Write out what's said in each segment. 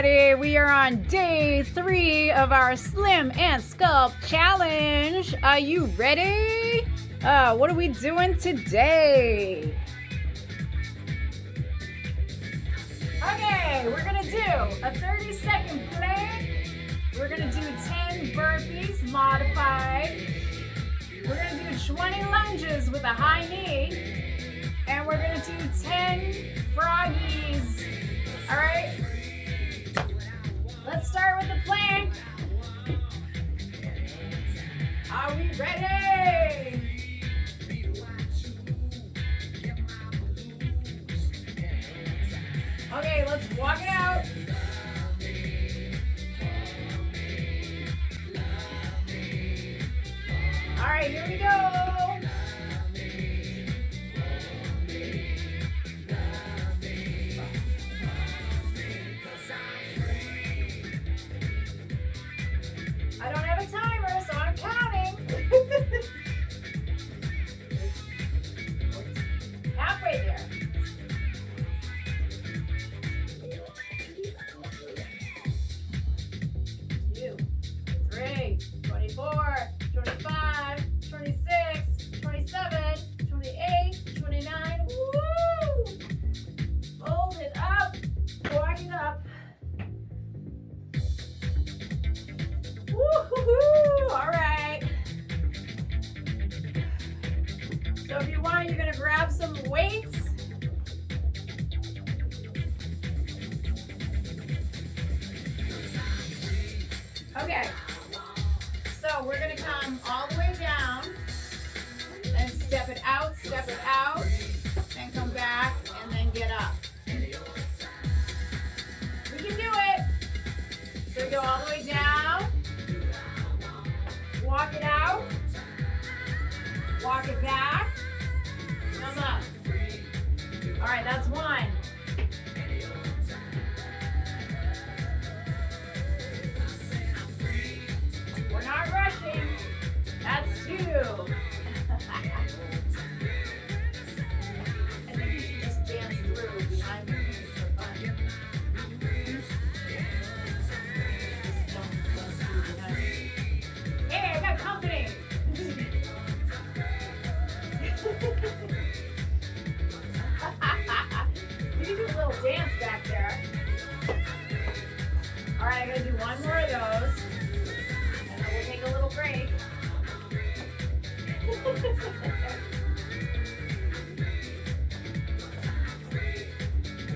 everybody. We are on day 3 of our Slim and Sculpt Challenge. Are you ready? What are we doing today? Okay, we're gonna do a 30-second plank. We're gonna do 10 burpees modified. We're gonna do 20 lunges with a high knee. And we're gonna do 10 froggies. All right, let's start with the plank. Are we ready? Okay, let's walk it out. All right, here we go. I don't have a timer, so I'm counting. Halfway there. 2, 3, 24, 25, 26, 27, 28, 29. Woo! Fold it up, walk it up. Woo-hoo-hoo! All right. So if you want, you're going to grab some weights. Okay. So we're going to come all the way down and step it out, and come back, and then get up. We can do it. So go all the way down. Walk it out, walk it back, come up. All right, that's 1. We're not rushing. That's 2. I think you should just dance through behind me for fun. Hey, I got company. You can do a little dance back there. All right, I gotta do 1 more of those, and then we'll take a little break.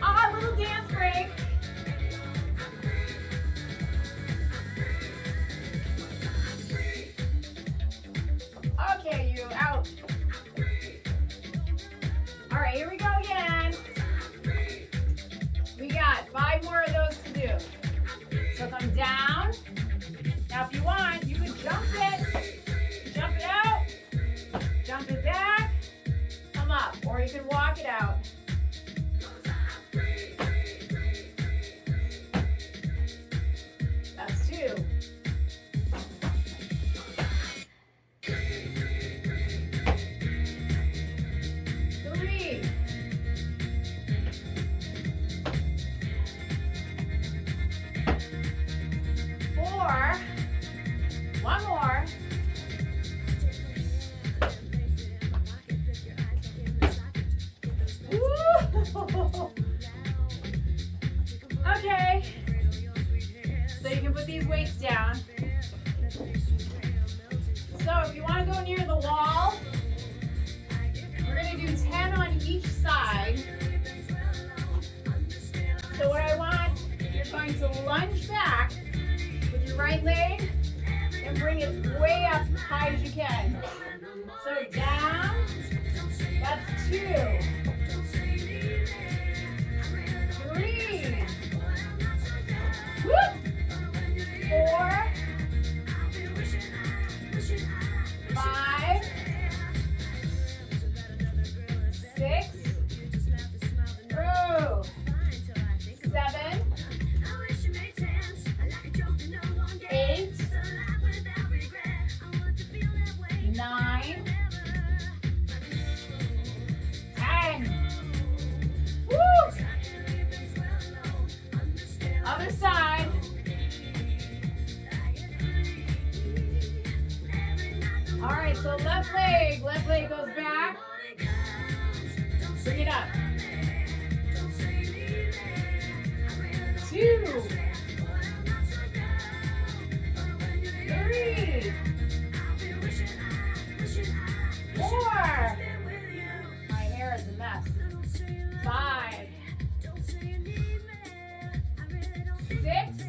A little dance break. Okay, you out. All right, here we go again. We got 5 more of those to do. So come down. Now, if you want, you can jump it out, jump it back, come up, or you can walk it out. That's 2. 3. 4. 1 more. Woo! Okay. So you can put these weights down. So if you want to go near the wall, we're going to do 10 on each side. So what I want, you're going to lunge back with your right leg and bring it way up as high as you can. So down, that's 2. 3. Whoop. 4. 5. 6. Through. 7. 8. 9. 10. All right, so left leg goes back. Bring it up. 2, 3, 4. My hair is a mess. 5, 6,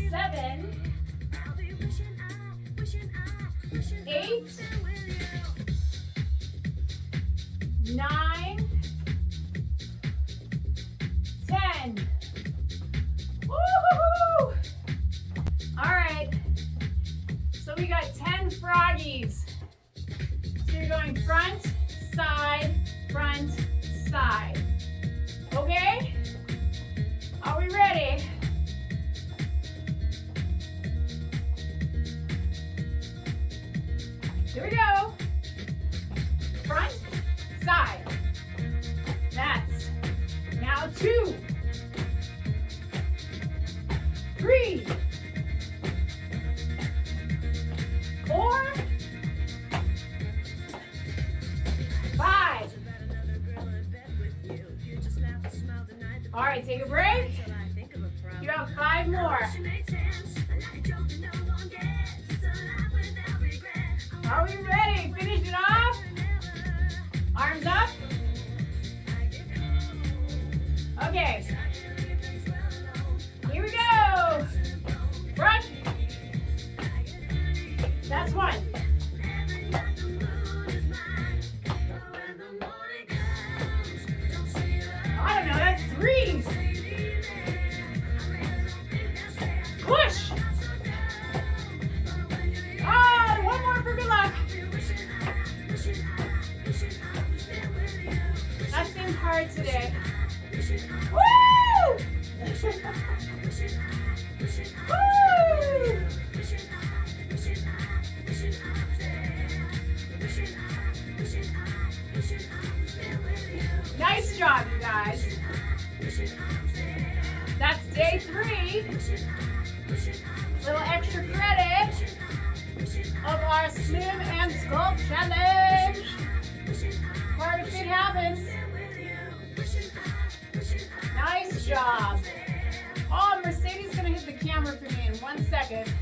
7, 8, 9, 10. Woo-hoo-hoo! All right. So we got 10 froggies. So you're going front, side, side. Okay? Are we ready? Here we go. Front, side. That's now 2, 3, 4, 5. All right, take a break. You have 5 more. Are we ready? Finish it off. Arms up. Okay. Here we go. Front. That's 1. I don't know, that's 3. Push. Oh, 1 more for good luck. That seemed hard today. Woo! Woo! Nice job, you guys. That's day 3. Little extra credit of our Slim and Sculpt Challenge. Hard if it happens. Nice job. Oh, Mercedes is going to hit the camera for me in 1 second.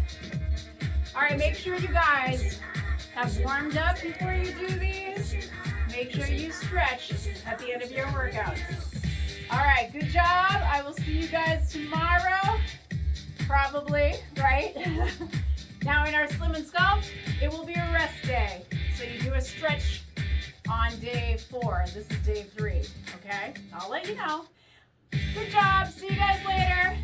All right, make sure you guys have warmed up before you do these. Make sure you stretch at the end of your workout. All right, good job. I will see you guys tomorrow. Probably, right? Now in our Slim and Sculpt, it will be a rest day. So you do a stretch on day 4. This is day 3, okay? I'll let you know. Good job. See you guys later.